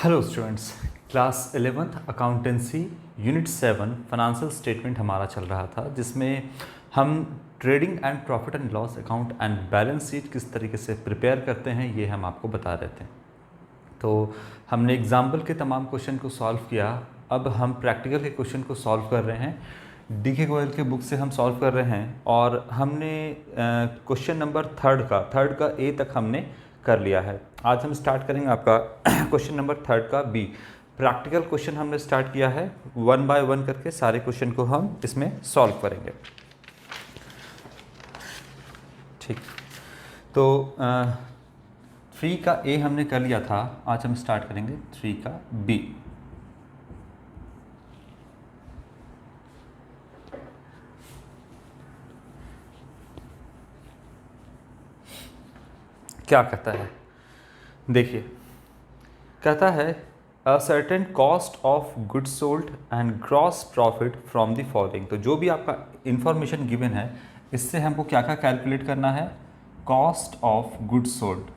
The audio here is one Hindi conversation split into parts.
Hello students, class 11th accountancy unit 7 financial statement हमारा चल रहा था, जिसमें हम trading and profit and loss account and balance sheet किस तरीके से प्रिपेयर करते हैं ये हम आपको बता रहे थे। तो हमने एग्जाम्पल के तमाम क्वेश्चन को सॉल्व किया। अब हम प्रैक्टिकल के क्वेश्चन को सॉल्व कर रहे हैं। डी.के. गोयल के बुक से हम सॉल्व कर रहे हैं और हमने क्वेश्चन नंबर थर्ड का ए तक हमने कर लिया है। आज हम स्टार्ट करेंगे आपका क्वेश्चन नंबर थर्ड का बी। प्रैक्टिकल क्वेश्चन हमने स्टार्ट किया है, 1 बाय 1 करके सारे क्वेश्चन को हम इसमें सॉल्व करेंगे। ठीक, तो 3 का ए हमने कर लिया था, आज हम स्टार्ट करेंगे 3 का बी। क्या कहता है, देखिए, कहता है a certain cost of goods sold and gross profit from the following. तो जो भी आपका इंफॉर्मेशन गिवन है, इससे हमको क्या क्या कैलकुलेट करना है, कॉस्ट ऑफ गुड्स सोल्ड,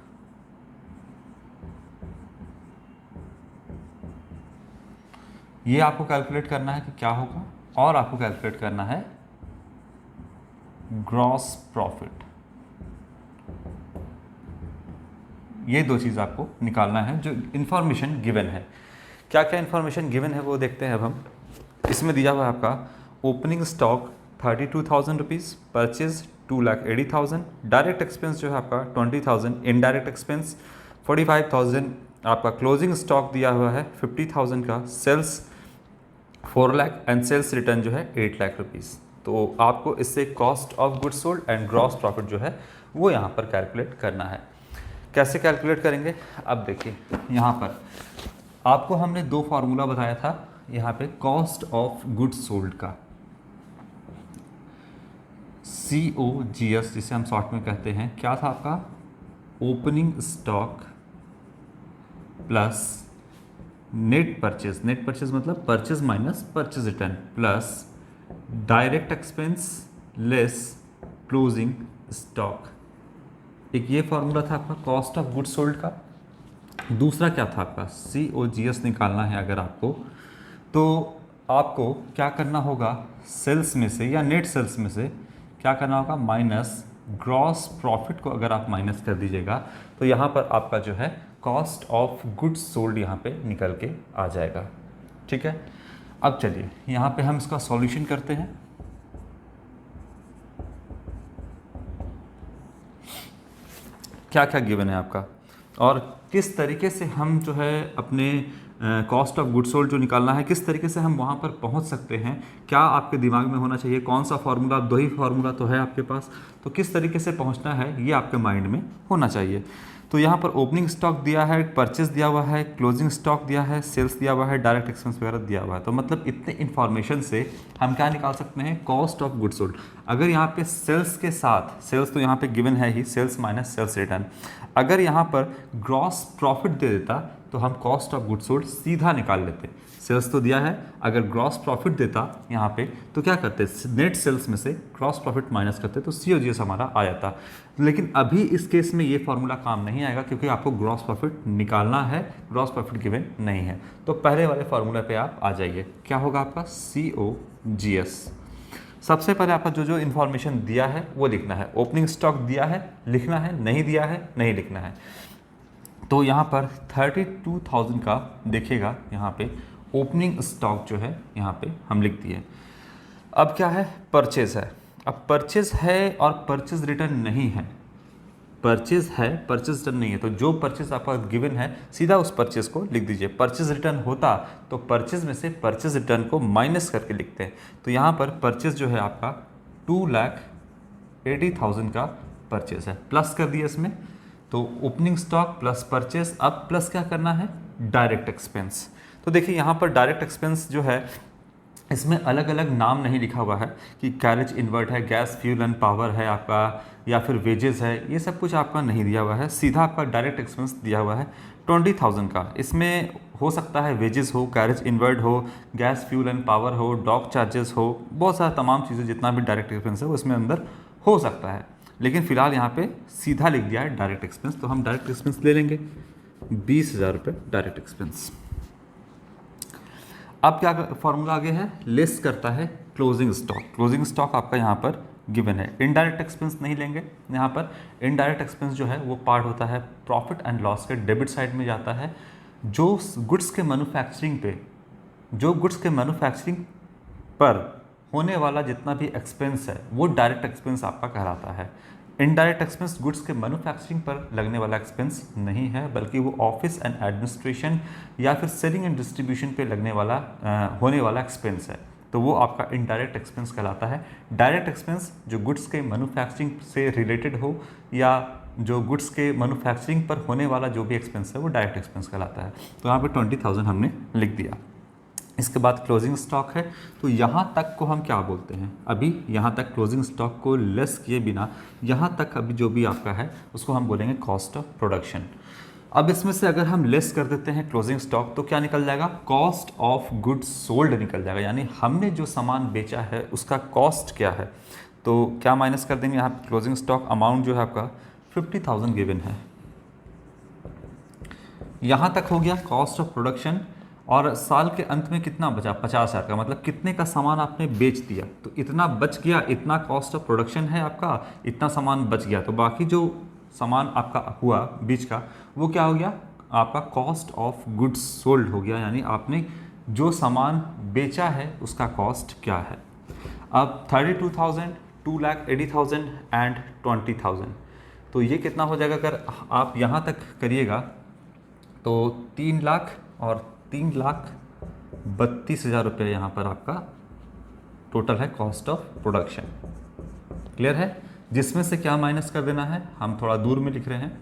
ये आपको कैलकुलेट करना है कि क्या होगा, और आपको कैलकुलेट करना है ग्रॉस प्रॉफिट। ये दो चीज़ आपको निकालना है जो इन्फॉर्मेशन गिवन है। क्या क्या इन्फॉर्मेशन गिवन है वो देखते हैं अब हम। इसमें दिया हुआ है आपका opening stock 32,000 rupees, purchase 2,80,000, direct expense जो है आपका 20,000, इनडायरेक्ट एक्सपेंस 45,000, आपका क्लोजिंग स्टॉक दिया हुआ है 50,000 का, sales 4 lakh and sales return जो है 8 लाख रुपीज़। तो आपको इससे cost of goods sold and gross profit जो है वो यहाँ पर कैलकुलेट करना है। कैसे कैलकुलेट करेंगे, अब देखिए, यहाँ पर आपको हमने दो फार्मूला बताया था यहाँ पे कॉस्ट ऑफ गुड्स सोल्ड का, COGS जिसे हम शॉर्ट में कहते हैं। क्या था आपका, opening stock plus net purchase, net purchase मतलब purchase minus purchase return, plus direct expense less closing stock. एक ये फार्मूला था आपका कॉस्ट ऑफ गुड्स सोल्ड का। दूसरा क्या था आपका, COGS निकालना है अगर आपको, तो आपको क्या करना होगा, सेल्स में से या नेट सेल्स में से क्या करना होगा, माइनस ग्रॉस प्रॉफिट को अगर आप माइनस कर दीजिएगा तो यहाँ पर आपका जो है कॉस्ट ऑफ गुड्स सोल्ड यहाँ पे निकल के आ जाएगा। ठीक है, अब चलिए यहाँ पे हम इसका सॉल्यूशन करते हैं। क्या क्या गिवन है आपका और किस तरीके से हम जो है अपने कॉस्ट ऑफ गुड्स सोल्ड जो निकालना है, किस तरीके से हम वहाँ पर पहुँच सकते हैं, क्या आपके दिमाग में होना चाहिए, कौन सा फार्मूला, दो ही फार्मूला तो है आपके पास, तो किस तरीके से पहुँचना है ये आपके माइंड में होना चाहिए। तो यहाँ पर ओपनिंग स्टॉक दिया है, परचेज दिया हुआ है, क्लोजिंग स्टॉक दिया है, सेल्स दिया हुआ है, डायरेक्ट एक्सपेंस वगैरह दिया हुआ है। तो मतलब इतने इन्फॉर्मेशन से हम क्या निकाल सकते हैं, कॉस्ट ऑफ गुड्स सोल्ड। अगर यहाँ पे सेल्स के साथ, सेल्स तो यहाँ पे गिवन है ही, सेल्स माइनस सेल्स रिटर्न, अगर यहाँ पर ग्रॉस प्रॉफिट दे देता तो हम कॉस्ट ऑफ गुड्स सोल्ड सीधा निकाल लेते। सेल्स तो दिया है, अगर ग्रॉस प्रॉफिट देता यहाँ पे तो क्या करते, नेट सेल्स में से ग्रॉस प्रॉफिट माइनस करते तो COGS हमारा आ जाता। लेकिन अभी इस केस में ये फार्मूला काम नहीं आएगा क्योंकि आपको ग्रॉस प्रॉफिट निकालना है, ग्रॉस प्रॉफिट गिवन नहीं है। तो पहले वाले फार्मूला पे आप आ जाइए, क्या होगा आपका COGS। सबसे पहले आपका जो जो इन्फॉर्मेशन दिया है वो लिखना है। ओपनिंग स्टॉक दिया है, लिखना है, नहीं दिया है, नहीं लिखना है। तो यहाँ पर 32,000 का देखिएगा, यहाँ पे ओपनिंग स्टॉक जो है यहाँ पे हम लिख दिए। अब क्या है, परचेज है। अब परचेज है और परचेज रिटर्न नहीं है, परचेज है, परचेज रिटर्न नहीं है। तो जो परचेज आपका गिवन है सीधा उस परचेज को लिख दीजिए। परचेज रिटर्न होता तो परचेज में से परचेज रिटर्न को माइनस करके लिखते हैं। तो यहाँ पर परचेज जो है आपका 2,80,000 का परचेज है, प्लस कर दिया इसमें। तो ओपनिंग स्टॉक प्लस परचेज, अब प्लस क्या करना है, डायरेक्ट एक्सपेंस। तो देखिए यहाँ पर डायरेक्ट एक्सपेंस जो है इसमें अलग अलग नाम नहीं लिखा हुआ है कि कैरेज इन्वर्ट है, गैस फ्यूल एंड पावर है आपका, या फिर वेजेस है, ये सब कुछ आपका नहीं दिया हुआ है। सीधा आपका डायरेक्ट एक्सपेंस दिया हुआ है 20,000 का। इसमें हो सकता है वेजेस हो, कैरेज इन्वर्ट हो, गैस फ्यूल एंड पावर हो, डॉक चार्जेस हो, बहुत सारा तमाम चीज़ें, जितना भी डायरेक्ट एक्सपेंस है वो इसमें अंदर हो सकता है। लेकिन फिलहाल यहाँ पे सीधा लिख दिया है डायरेक्ट एक्सपेंस, तो हम डायरेक्ट एक्सपेंस ले लेंगे। 20,000 रुपये डायरेक्ट एक्सपेंस। अब क्या फॉर्मूला आगे है, लेस करता है क्लोजिंग स्टॉक। क्लोजिंग स्टॉक आपका यहाँ पर गिवन है। इनडायरेक्ट एक्सपेंस नहीं लेंगे यहाँ पर। इनडायरेक्ट एक्सपेंस जो है वो पार्ट होता है प्रॉफिट एंड लॉस के डेबिट साइड में जाता है। जो गुड्स के मैन्युफैक्चरिंग पर होने वाला जितना भी एक्सपेंस है वो डायरेक्ट एक्सपेंस आपका कहलाता है। इनडायरेक्ट एक्सपेंस गुड्स के मैन्युफैक्चरिंग पर लगने वाला एक्सपेंस नहीं है, बल्कि वो ऑफिस एंड एडमिनिस्ट्रेशन या फिर सेलिंग एंड डिस्ट्रीब्यूशन पे लगने वाला होने वाला एक्सपेंस है, तो वो आपका इनडायरेक्ट एक्सपेंस कहलाता है। डायरेक्ट एक्सपेंस जो गुड्स के मैन्युफैक्चरिंग से रिलेटेड हो या जो गुड्स के मैन्युफैक्चरिंग पर होने वाला जो भी एक्सपेंस है वो डायरेक्ट एक्सपेंस कहलाता है। तो यहाँ पे 20,000 हमने लिख दिया। इसके बाद क्लोजिंग स्टॉक है, तो यहाँ तक को हम क्या बोलते हैं, अभी यहाँ तक क्लोजिंग स्टॉक को लेस किए बिना यहाँ तक अभी जो भी आपका है उसको हम बोलेंगे कॉस्ट ऑफ प्रोडक्शन। अब इसमें से अगर हम लेस कर देते हैं क्लोजिंग स्टॉक तो क्या निकल जाएगा, कॉस्ट ऑफ गुड्स सोल्ड निकल जाएगा, यानी हमने जो सामान बेचा है उसका कॉस्ट क्या है। तो क्या माइनस कर देंगे यहाँ पे, क्लोजिंग स्टॉक अमाउंट जो है आपका 50,000 गिवन है। यहाँ तक हो गया कॉस्ट ऑफ प्रोडक्शन। और साल के अंत में कितना बचा, 50,000 का, मतलब कितने का सामान आपने बेच दिया, तो इतना बच गया, इतना कॉस्ट ऑफ प्रोडक्शन है आपका, इतना सामान बच गया। तो बाकी जो सामान आपका हुआ बीच का वो क्या हो गया, आपका कॉस्ट ऑफ गुड्स सोल्ड हो गया, यानी आपने जो सामान बेचा है उसका कॉस्ट क्या है। अब 32,000, 2,80,000 एंड 20,000, तो ये कितना हो जाएगा, अगर आप यहाँ तक करिएगा तो 3 लाख और 3,32,000 रुपये यहाँ पर आपका टोटल है कॉस्ट ऑफ प्रोडक्शन। क्लियर है, जिसमें से क्या माइनस कर देना है, हम थोड़ा दूर में लिख रहे हैं,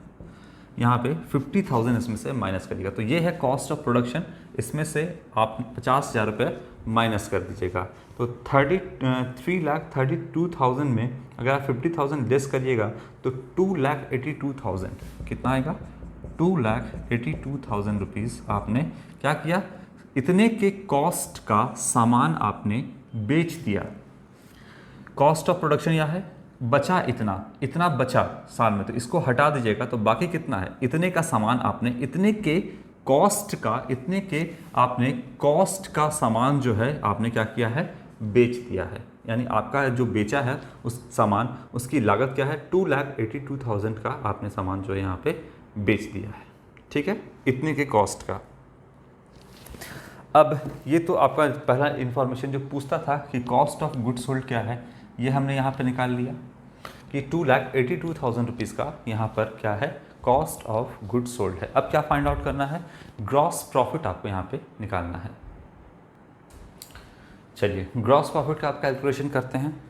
यहाँ पे 50,000 इसमें से माइनस करिएगा। तो ये है कॉस्ट ऑफ प्रोडक्शन, इसमें से आप 50,000 रुपये माइनस कर दीजिएगा। तो 3,32,000 में अगर आप 50,000 लेस करिएगा तो 2,82,000 कितना आएगा, 2,82,000 रुपीज़ आपने क्या किया, इतने के कॉस्ट का सामान आपने बेच दिया। कॉस्ट ऑफ प्रोडक्शन यह है, बचा इतना बचा साल में, तो इसको हटा दीजिएगा तो बाकी कितना है, इतने का सामान आपने, इतने के कॉस्ट का सामान जो है आपने क्या किया है, बेच दिया है। यानी आपका जो बेचा है उस सामान, उसकी लागत क्या है, 2,82,000 का आपने सामान जो है यहाँ पे बेच दिया है। ठीक है, इतने के कॉस्ट का। अब ये तो आपका पहला इंफॉर्मेशन जो पूछता था कि कॉस्ट ऑफ गुड सोल्ड क्या है, ये हमने यहाँ पे निकाल लिया कि 2,82,000 रुपीज़ का यहाँ पर क्या है, कॉस्ट ऑफ गुड सोल्ड है। अब क्या फाइंड आउट करना है, ग्रॉस प्रॉफिट आपको यहाँ पे निकालना है। चलिए ग्रॉस प्रॉफिट का आप कैलकुलेशन करते हैं।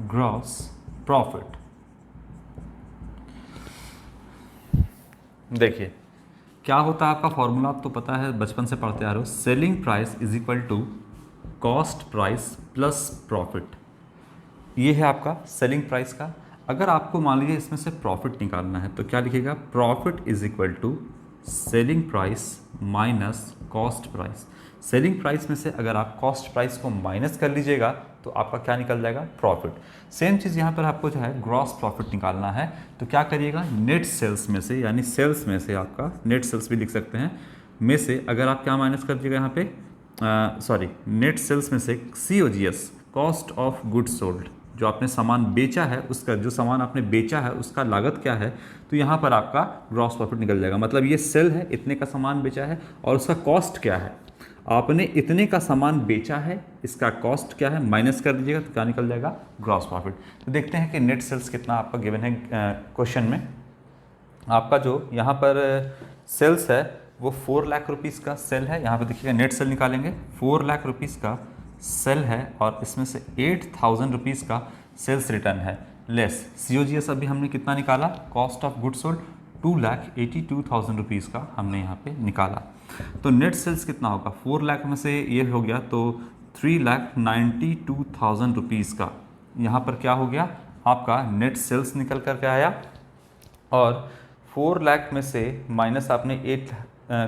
ग्रॉस प्रॉफिट, देखिए क्या होता है आपका फॉर्मूला, आप तो पता है बचपन से पढ़ते आ रहे हो, selling price is equal to cost price plus profit. ये है आपका सेलिंग प्राइस का। अगर आपको मान लीजिए इसमें से प्रॉफिट निकालना है तो क्या लिखेगा, profit is equal to selling price minus cost price. Selling price में से अगर आप कॉस्ट प्राइस को माइनस कर लीजिएगा तो आपका क्या निकल जाएगा, प्रॉफिट। सेम चीज़ यहाँ पर आपको जो है ग्रॉस प्रॉफिट निकालना है, तो क्या करिएगा, नेट सेल्स में से, यानी सेल्स में से आपका नेट सेल्स भी लिख सकते हैं, में से अगर आप क्या माइनस कर दीजिएगा यहाँ पे, नेट सेल्स में से COGS, cost of goods sold, जो आपने सामान बेचा है उसका, जो सामान आपने बेचा है उसका लागत क्या है, तो यहाँ पर आपका ग्रॉस प्रॉफिट निकल जाएगा। मतलब ये सेल है, इतने का सामान बेचा है और उसका कॉस्ट क्या है, आपने इतने का सामान बेचा है, इसका कॉस्ट क्या है, माइनस कर दीजिएगा तो क्या निकल जाएगा, ग्रॉस प्रॉफिट। तो देखते हैं कि नेट सेल्स कितना आपका गिवन है क्वेश्चन में। आपका जो यहाँ पर सेल्स है वो 4 लाख रुपीज़ का सेल है। यहाँ पे देखिएगा नेट सेल निकालेंगे, 4 लाख रुपीज़ का सेल है और इसमें से 8,000 रुपीज़ का सेल्स रिटर्न है, लेस COGS अभी हमने कितना निकाला, cost of goods sold 2,82,000 rupees का हमने यहाँ पे निकाला। तो नेट सेल्स कितना होगा, 4 लाख में से ये हो गया तो 3,92,000 रुपीज़ का यहाँ पर क्या हो गया, आपका नेट सेल्स निकल कर के आया। और 4 लाख में से माइनस आपने 8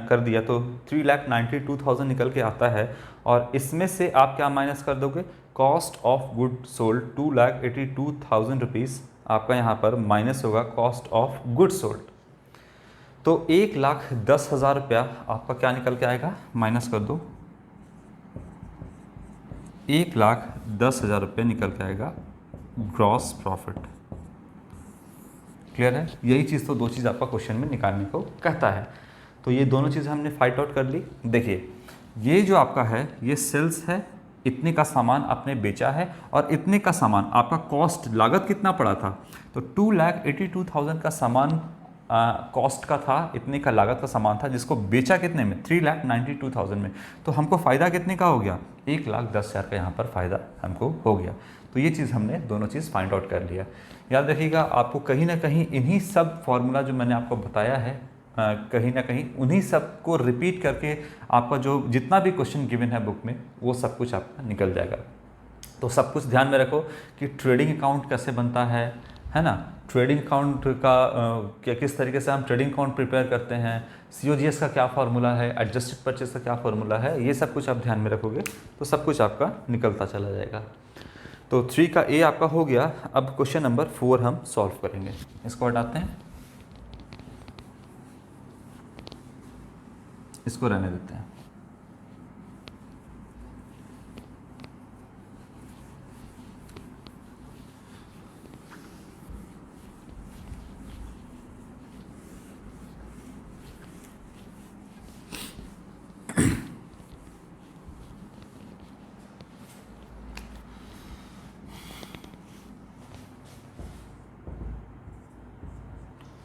कर दिया तो 3,92,000 निकल के आता है। और इसमें से आप क्या माइनस कर दोगे, cost of good sold 2,82,000 rupees आपका यहाँ पर माइनस होगा कॉस्ट ऑफ गुड सोल्ड। तो 1,10,000 रुपया आपका क्या निकल के आएगा, माइनस कर दो, 1,10,000 रुपये निकल के आएगा ग्रॉस प्रॉफिट। क्लियर है? यही चीज़ तो दो चीज़ आपका क्वेश्चन में निकालने को कहता है। तो ये दोनों चीज़ हमने फाइट आउट कर ली। देखिए ये जो आपका है ये सेल्स है, इतने का सामान आपने बेचा है और इतने का सामान आपका कॉस्ट लागत कितना पड़ा था, तो 2,82,000 का सामान कॉस्ट का था, इतने का लागत का सामान था, जिसको बेचा कितने में, 3,92,000 में। तो हमको फ़ायदा कितने का हो गया, 1,10,000 का यहाँ पर फ़ायदा हमको हो गया। तो ये चीज़ हमने दोनों चीज़ फाइंड आउट कर लिया। याद रखिएगा आपको कहीं ना कहीं इन्हीं सब फॉर्मूला जो मैंने आपको बताया है कहीं ना कहीं उन्हीं सब को रिपीट करके आपका जो जितना भी क्वेश्चन गिवन है बुक में वो सब कुछ आपका निकल जाएगा। तो सब कुछ ध्यान में रखो कि ट्रेडिंग अकाउंट कैसे बनता है ना, ट्रेडिंग अकाउंट का क्या किस तरीके से हम ट्रेडिंग अकाउंट प्रिपेयर करते हैं, COGS का क्या फार्मूला है, एडजस्टेड परचेज का क्या फार्मूला है, ये सब कुछ आप ध्यान में रखोगे तो सब कुछ आपका निकलता चला जाएगा। तो 3 का A आपका हो गया। अब क्वेश्चन नंबर 4 हम सॉल्व करेंगे। इसको हटाते हैं, इसको रहने देते हैं।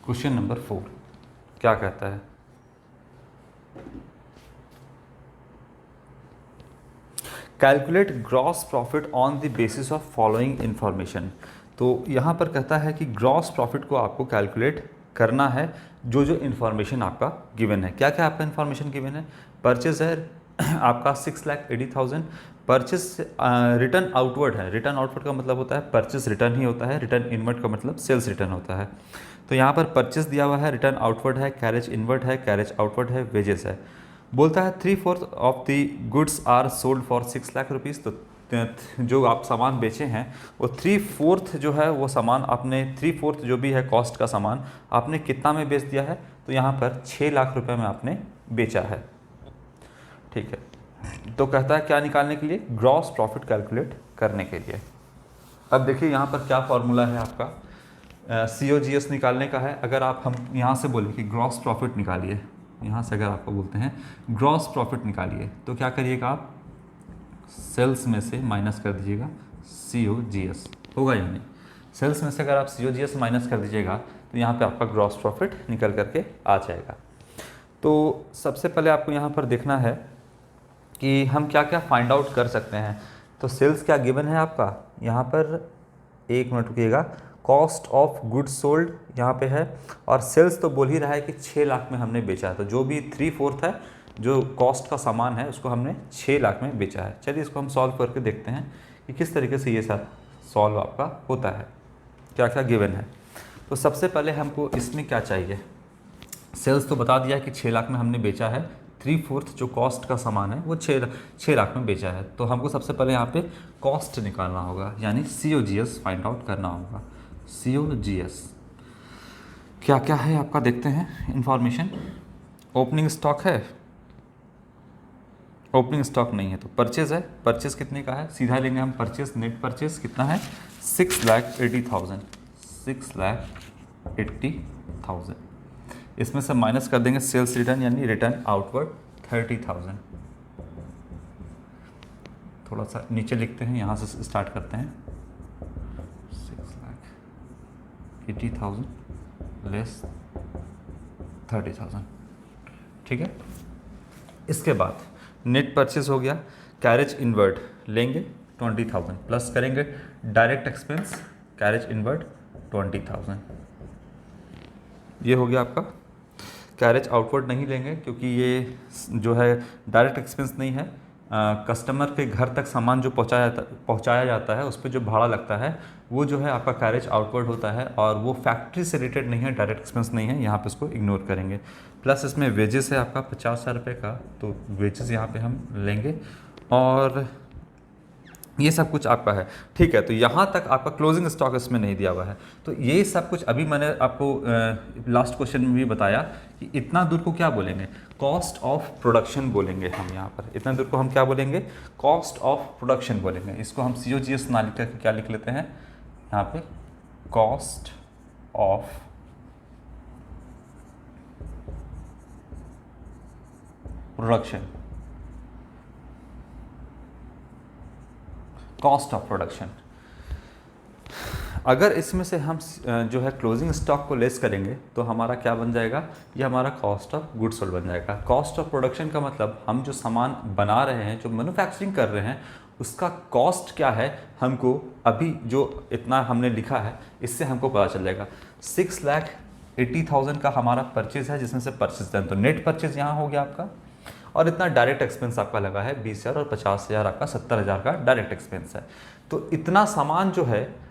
क्वेश्चन नंबर 4 क्या कहता है, calculate gross profit on the basis of following information. तो यहाँ पर कहता है कि ग्रॉस प्रॉफिट को आपको कैलकुलेट करना है जो जो इन्फॉर्मेशन आपका गिवन है। क्या क्या आपका इन्फॉर्मेशन गिवन है, परचेज है आपका 6,80,000, परचेज रिटर्न आउटवर्ड है, रिटर्न आउटवर्ड का मतलब होता है परचेज रिटर्न ही होता है, रिटर्न इनवर्ड का मतलब सेल्स रिटर्न होता है। तो यहाँ पर परचेज दिया हुआ है, रिटर्न आउटवर्ड है, कैरेज इनवर्ड है, कैरेज आउटवर्ड है, वेजेस है। बोलता है 3/4 of the goods are sold for 6 lakh rupees. तो जो आप सामान बेचे हैं वो 3/4 जो है वो सामान आपने 3/4 जो भी है कॉस्ट का सामान आपने कितना में बेच दिया है, तो यहाँ पर 6 लाख रुपए में आपने बेचा है। ठीक है, तो कहता है क्या निकालने के लिए, ग्रॉस प्रॉफिट कैलकुलेट करने के लिए। अब देखिए यहाँ पर क्या फॉर्मूला है आपका, COGS निकालने का है। अगर आप हम यहाँ से बोले कि ग्रॉस प्रॉफिट निकालिए, यहाँ से अगर आपको बोलते हैं ग्रॉस प्रॉफिट निकालिए, तो क्या करिएगा आप सेल्स में से माइनस कर दीजिएगा COGS, होगा या नहीं। सेल्स में से अगर आप COGS माइनस कर दीजिएगा तो यहाँ पे आपका ग्रॉस प्रॉफिट निकल करके आ जाएगा। तो सबसे पहले आपको यहाँ पर देखना है कि हम क्या क्या फाइंड आउट कर सकते हैं। तो सेल्स क्या गिवन है आपका, यहाँ पर एक मिनट रुकिएगा, कॉस्ट ऑफ गुड्स सोल्ड यहाँ पे है और सेल्स तो बोल ही रहा है कि 6 लाख में हमने बेचा है। तो जो भी 3/4 है जो कॉस्ट का सामान है उसको हमने 6 लाख में बेचा है। चलिए इसको हम सॉल्व करके देखते हैं कि किस तरीके से ये सब सॉल्व आपका होता है, क्या क्या गिवन है। तो सबसे पहले हमको इसमें क्या चाहिए, सेल्स तो बता दिया कि 6 लाख में हमने बेचा है, 3/4 जो कॉस्ट का सामान है वो 6 लाख में बेचा है। तो हमको सबसे पहले यहाँ पे कॉस्ट निकालना होगा, यानी COGS फाइंड आउट करना होगा। COGS क्या क्या है आपका, देखते हैं इंफॉर्मेशन। ओपनिंग स्टॉक है, ओपनिंग स्टॉक नहीं है, तो परचेज है, परचेज कितने का है, सीधा लेंगे हम परचेज, नेट परचेज कितना है 6,80,000, 6,80,000। इसमें से माइनस कर देंगे सेल्स रिटर्न यानी रिटर्न आउटवर्ड 30,000। थोड़ा सा नीचे लिखते हैं, यहाँ से स्टार्ट करते हैं, 6,80,000 लेस 30,000। ठीक है, इसके बाद नेट परचेज हो गया, कैरेज इनवर्ड लेंगे 20,000 प्लस करेंगे डायरेक्ट एक्सपेंस कैरेज इनवर्ड 20,000। ये हो गया आपका। कैरेज आउटवर्ड नहीं लेंगे क्योंकि ये जो है डायरेक्ट एक्सपेंस नहीं है, कस्टमर के घर तक सामान जो पहुंचाया जाता है उस पर जो भाड़ा लगता है वो जो है आपका कैरेज आउटवर्ड होता है और वो फैक्ट्री से रिलेटेड नहीं है, डायरेक्ट एक्सपेंस नहीं है, यहाँ पे इसको इग्नोर करेंगे। प्लस इसमें वेजेस है आपका 50,000 रुपये का, तो वेजेस यहाँ पे हम लेंगे और ये सब कुछ आपका है, ठीक है। तो यहाँ तक आपका क्लोजिंग स्टॉक इसमें नहीं दिया हुआ है। तो ये सब कुछ अभी मैंने आपको लास्ट क्वेश्चन में भी बताया कि इतना दूर को क्या बोलेंगे, कॉस्ट ऑफ प्रोडक्शन बोलेंगे हम यहाँ पर। इतना दूर को हम क्या बोलेंगे, कॉस्ट ऑफ प्रोडक्शन बोलेंगे। इसको हम COGS ना लिख करके क्या लिख लेते हैं यहाँ पे, cost of production, cost of production. अगर इसमें से हम जो है क्लोजिंग स्टॉक को लेस करेंगे तो हमारा क्या बन जाएगा, ये हमारा कॉस्ट ऑफ गुड्स सोल्ड बन जाएगा। कॉस्ट ऑफ प्रोडक्शन का मतलब हम जो सामान बना रहे हैं, जो मैन्युफैक्चरिंग कर रहे हैं, उसका कॉस्ट क्या है हमको अभी जो इतना हमने लिखा है इससे हमको पता चल जाएगा। 6,80,000 का हमारा परचेज है, जिसमें से परचेज डन, तो नेट परचेज यहाँ हो गया आपका। और इतना डायरेक्ट एक्सपेंस आपका लगा है 20,000 और 50,000 आपका 70,000 का डायरेक्ट एक्सपेंस है। तो इतना सामान जो है,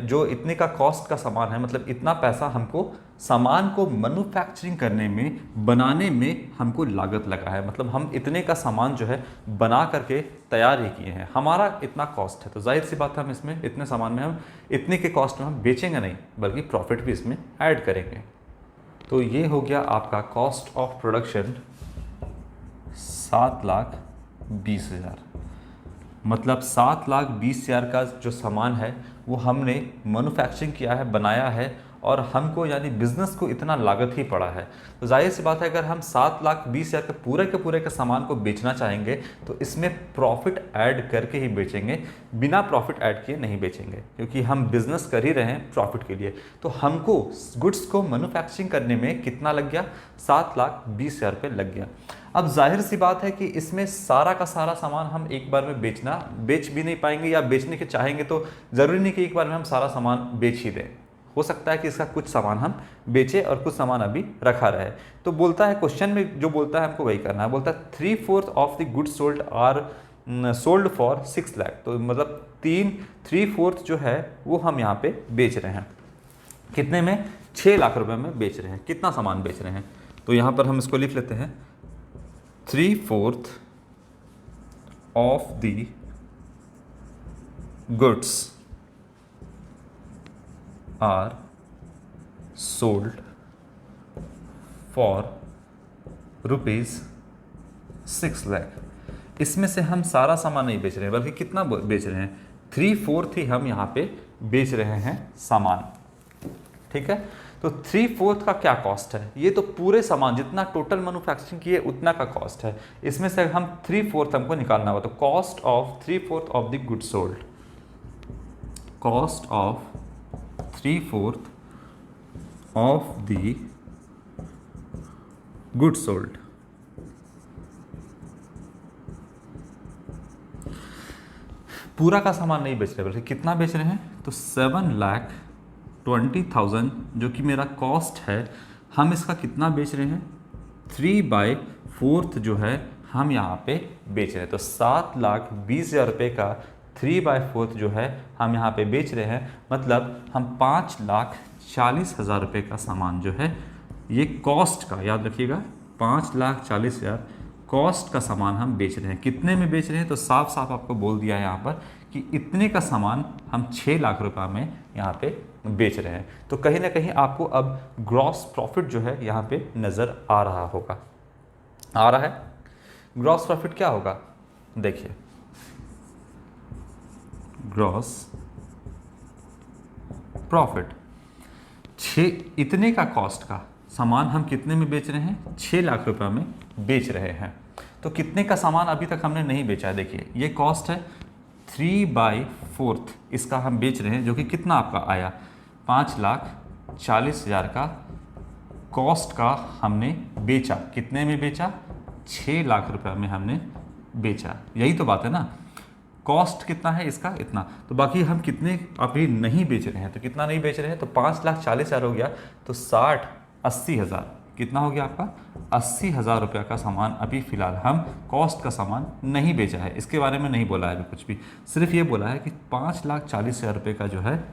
जो इतने का कॉस्ट का सामान है, मतलब इतना पैसा हमको सामान को मैन्युफैक्चरिंग करने में, बनाने में हमको लागत लगा है। मतलब हम इतने का सामान जो है बना करके तैयार ही किए हैं, हमारा इतना कॉस्ट है। तो जाहिर सी बात है हम इसमें इतने सामान में हम इतने के कॉस्ट में हम बेचेंगे नहीं, बल्कि प्रॉफिट भी इसमें ऐड करेंगे। तो ये हो गया आपका कॉस्ट ऑफ प्रोडक्शन 7,20,000। मतलब 7,20,000 का जो सामान है वो हमने मैन्युफैक्चरिंग किया है, बनाया है, और हमको यानी बिज़नेस को इतना लागत ही पड़ा है। तो जाहिर सी बात है अगर हम 7,20,000 के पूरे के सामान को बेचना चाहेंगे तो इसमें प्रॉफिट ऐड करके ही बेचेंगे, बिना प्रॉफिट ऐड किए नहीं बेचेंगे, क्योंकि हम बिज़नेस कर ही रहे हैं प्रॉफिट के लिए। तो हमको गुड्स को मैन्युफैक्चरिंग करने में कितना लग गया, 7,20,000 रुपये लग गया। अब जाहिर सी बात है कि इसमें सारा का सारा सामान हम एक बार में बेच भी नहीं पाएंगे, या बेचने के चाहेंगे तो ज़रूरी नहीं कि एक बार में हम सारा सामान बेच ही दें। हो सकता है कि इसका कुछ सामान हम बेचें और कुछ सामान अभी रखा रहे। तो बोलता है क्वेश्चन में, जो बोलता है हमको वही करना है। बोलता है 3/4 of the goods sold are sold for 6 lakh. तो मतलब 3/4 जो है वो हम यहाँ पे बेच रहे हैं, कितने में, 6 लाख रुपए में बेच रहे हैं। कितना सामान बेच रहे हैं, तो यहाँ पर हम इसको लिख लेते हैं 3/4 of the goods are sold for ₹6 lakh. इसमें से हम सारा सामान नहीं बेच रहे हैं, बल्कि कितना बेच रहे हैं, 3/4 ही हम यहाँ पे बेच रहे हैं सामान। ठीक है, तो 3/4 का क्या कॉस्ट है, ये तो पूरे सामान जितना टोटल मैन्युफैक्चरिंग किए उतना का कॉस्ट है। इसमें से हम 3/4 हमको निकालना होगा, तो cost of 3/4 of the goods sold, cost of 3/4 of the goods sold. पूरा का सामान नहीं बेच रहे, बल्कि कितना बेच रहे हैं, तो 7,20,000 जो कि मेरा कॉस्ट है, हम इसका कितना बेच रहे हैं, 3/4 जो है हम यहाँ पे बेच रहे हैं। तो 7,20,000 रुपये का 3/4 जो है हम यहाँ पे बेच रहे हैं। मतलब हम 5,40,000 रुपये का सामान जो है, ये कॉस्ट का, याद रखिएगा, 5,40,000 कॉस्ट का सामान हम बेच रहे हैं। कितने में बेच रहे हैं, तो साफ साफ आपको बोल दिया है यहाँ पर कि इतने का सामान हम 6 लाख रुपए में यहाँ पे बेच रहे हैं। तो कहीं ना कहीं आपको अब ग्रॉस प्रॉफिट जो है यहाँ पे नज़र आ रहा होगा, आ रहा है। ग्रॉस प्रॉफिट क्या होगा, देखिए, ग्रॉस प्रॉफिट इतने का कॉस्ट का सामान हम कितने में बेच रहे हैं, 6 लाख रुपए में बेच रहे हैं। तो कितने का सामान अभी तक हमने नहीं बेचा है, देखिए ये कॉस्ट है 3/4 इसका हम बेच रहे हैं, जो कि कितना आपका आया, 5,40,000 का कॉस्ट का हमने बेचा। कितने में बेचा, 6 लाख रुपए में हमने बेचा। यही तो बात है ना, कॉस्ट कितना है इसका, इतना। तो बाकी हम कितने अभी नहीं बेच रहे हैं, तो कितना नहीं बेच रहे हैं, तो 5,40,000 हो गया, तो 60,80,000 कितना हो गया आपका, 80,000 रुपये का सामान अभी फ़िलहाल हम कॉस्ट का सामान नहीं बेचा है। इसके बारे में नहीं बोला है अभी कुछ भी, सिर्फ ये बोला है कि 5,40,000 रुपये का जो है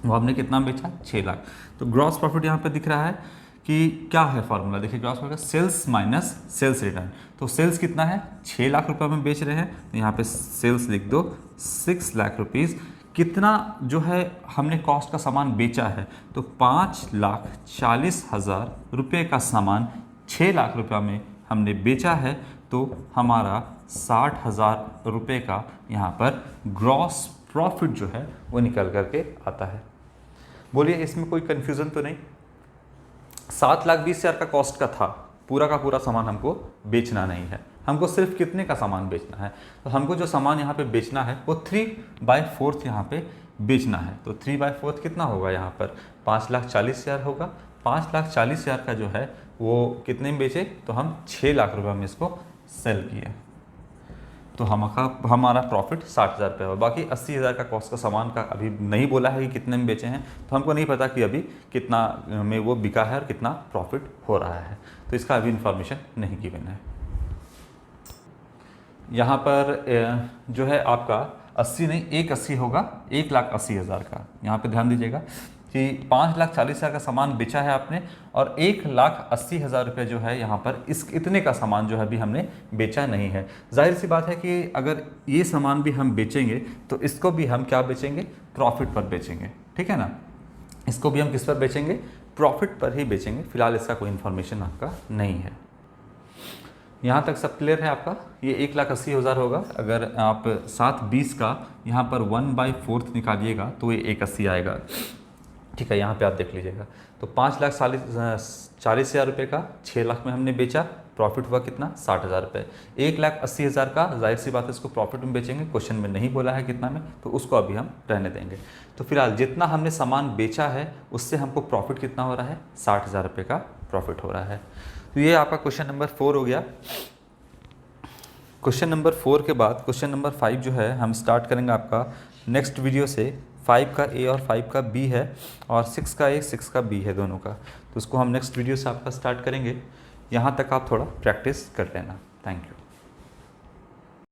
वो हमने कितना बेचा, 6 लाख। तो ग्रॉस प्रॉफिट यहाँ पे दिख रहा है कि क्या है फॉर्मूला, देखिए क्या होगा, सेल्स माइनस सेल्स रिटर्न। तो सेल्स कितना है, 6 लाख रुपए में बेच रहे हैं, तो यहाँ पे सेल्स लिख दो 6 लाख रुपीज़। कितना जो है हमने कॉस्ट का सामान बेचा है, तो 5,40,000 रुपये का सामान 6 लाख रुपये में हमने बेचा है, तो हमारा 60,000 रुपये का यहाँ पर ग्रॉस प्रॉफिट जो है वो निकल करके आता है। बोलिए इसमें कोई कन्फ्यूज़न तो नहीं। 7,20,000 का कॉस्ट का था, पूरा का पूरा सामान हमको बेचना नहीं है, हमको सिर्फ कितने का सामान बेचना है, तो हमको जो सामान यहाँ पे बेचना है वो 3/4 यहाँ पे बेचना है। तो 3/4 कितना होगा, यहाँ पर 5,40,000 होगा। 5,40,000 का जो है वो कितने में बेचे, तो हम 6 लाख रुपये में इसको सेल किए, तो हमारा प्रॉफिट 60,000 रुपये हुआ। बाकी 80,000 का कॉस्ट का सामान का अभी नहीं बोला है कि कितने में बेचे हैं, तो हमको नहीं पता कि अभी कितना में वो बिका है और कितना प्रॉफिट हो रहा है, तो इसका अभी इंफॉर्मेशन नहीं गिवन है। यहाँ पर जो है आपका 80 नहीं 180 होगा, 1,80,000 का। यहाँ पे ध्यान दीजिएगा कि 5,40,000 का सामान बेचा है आपने और 1,80,000 रुपये जो है यहाँ पर इतने का सामान जो है अभी हमने बेचा नहीं है। जाहिर सी बात है कि अगर ये सामान भी हम बेचेंगे तो इसको भी हम क्या बेचेंगे, प्रॉफिट पर बेचेंगे, ठीक है ना। इसको भी हम किस पर बेचेंगे, प्रॉफिट पर ही बेचेंगे। फिलहाल इसका कोई इन्फॉर्मेशन आपका नहीं है। यहाँ तक सब क्लियर है आपका। ये 1,80,000 होगा। अगर आप 7,20 का यहाँ पर 1/4 निकालिएगा तो ये 180 आएगा, ठीक है। यहाँ पे आप देख लीजिएगा। तो 5,40,000 रुपये का 6 लाख में हमने बेचा, प्रॉफिट हुआ कितना, 60,000 रुपये। 1,80,000 का जाहिर सी बात है इसको प्रॉफिट में बेचेंगे, क्वेश्चन में नहीं बोला है कितना में, तो उसको अभी हम रहने देंगे। तो फिलहाल जितना हमने सामान बेचा है उससे हमको प्रॉफिट कितना हो रहा है, 60,000 रुपये का प्रॉफिट हो रहा है। तो ये आपका क्वेश्चन नंबर 4 हो गया। क्वेश्चन नंबर 4 के बाद क्वेश्चन नंबर 5 जो है हम स्टार्ट करेंगे आपका नेक्स्ट वीडियो से। 5 का ए और 5 का बी है और 6 का ए 6 का बी है दोनों का, तो उसको हम नेक्स्ट वीडियो से आपका स्टार्ट करेंगे। यहाँ तक आप थोड़ा प्रैक्टिस कर लेना। Thank you.